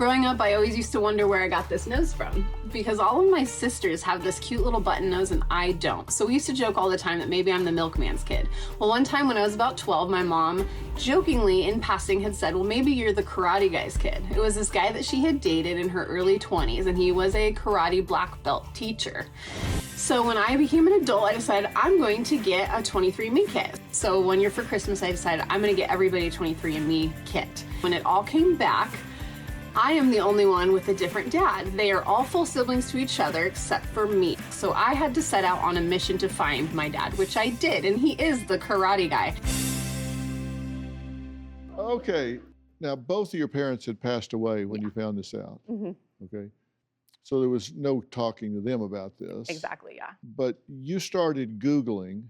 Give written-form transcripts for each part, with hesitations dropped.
Growing up, I always used to wonder where I got this nose from, because all of my sisters have this cute little button nose and I don't. So we used to joke all the time that maybe I'm the milkman's kid. Well, one time when I was about 12, my mom jokingly in passing had said, well, maybe you're the karate guy's kid. It was this guy that she had dated in her early 20s, and he was a karate black belt teacher. So when I became an adult, I decided I'm going to get a 23andMe kit. So one year for Christmas, I decided I'm gonna get everybody a 23andMe kit. When it all came back, I am the only one with a different dad. They are all full siblings to each other except for me. So I had to set out on a mission to find my dad, which I did, and he is the karate guy. Okay, now both of your parents had passed away when you found this out. Okay, so there was no talking to them about this. Exactly, yeah. But you started Googling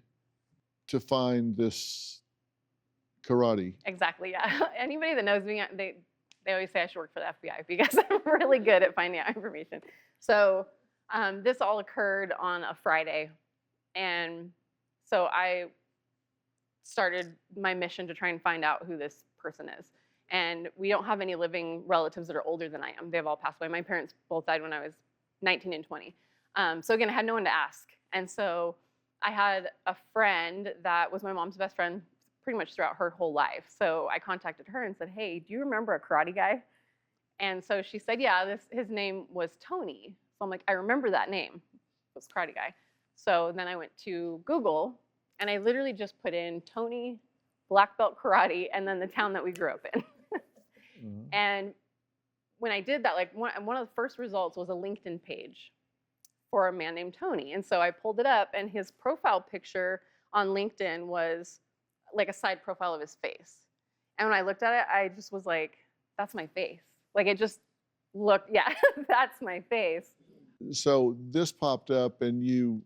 to find this karate. Exactly, yeah. Anybody that knows me, they always say I should work for the FBI because I'm really good at finding out information. So this all occurred on a Friday. And so I started my mission to try and find out who this person is. And we don't have any living relatives that are older than I am. They've all passed away. My parents both died when I was 19 and 20. So again, I had no one to ask. And so I had a friend that was my mom's best friend pretty much throughout her whole life. So I contacted her and said, hey, do you remember a karate guy? And so she said, yeah, his name was Tony. So I'm like, I remember that name. It was karate guy. So then I went to Google and I literally just put in Tony, black belt karate, and then the town that we grew up in. And when I did that, like one of the first results was a LinkedIn page for a man named Tony. And so I pulled it up and his profile picture on LinkedIn was like a side profile of his face. And when I looked at it, I just was like, that's my face. Like it just looked, yeah, that's my face. So this popped up and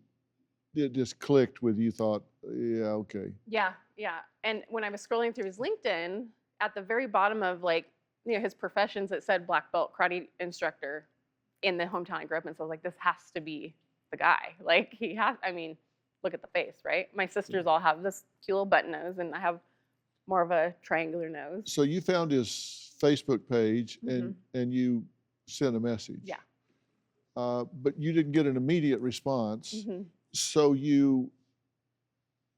it just clicked with you thought, yeah, okay. Yeah, yeah. And when I was scrolling through his LinkedIn, at the very bottom of like, you know, his professions, it said black belt karate instructor in the hometown I grew up in. So I was like, this has to be the guy. Like he has, I mean, look at the face, right? My sisters all have this cute little button nose and I have more of a triangular nose. So you found his Facebook page and you sent a message. Yeah. But you didn't get an immediate response. So you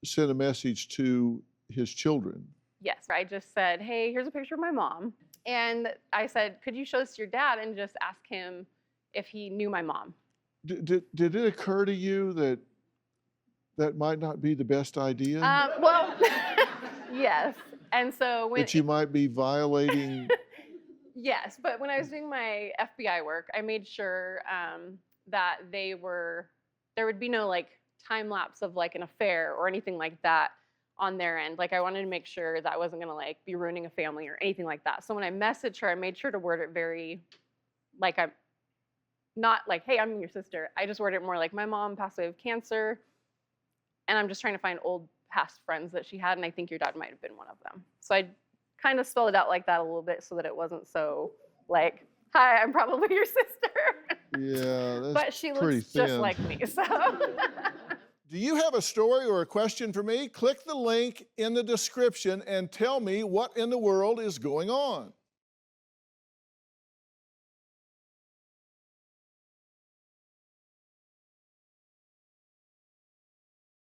sent a message to his children. Yes, I just said, hey, here's a picture of my mom. And I said, could you show this to your dad and just ask him if he knew my mom? Did it occur to you that that might not be the best idea? Well, yes. And so when that you might be violating. Yes, but when I was doing my FBI work, I made sure that there would be no like time lapse of like an affair or anything like that on their end. Like I wanted to make sure that I wasn't gonna like be ruining a family or anything like that. So when I messaged her, I made sure to word it very like I'm not like, hey, I'm your sister. I just worded it more like my mom passed away of cancer. And I'm just trying to find old past friends that she had, and I think your dad might have been one of them. So I kind of spelled it out like that a little bit so that it wasn't so like, hi, I'm probably your sister. Yeah, that's but she pretty looks thin. just like me, so. Do you have a story or a question for me? Click the link in the description and tell me what in the world is going on.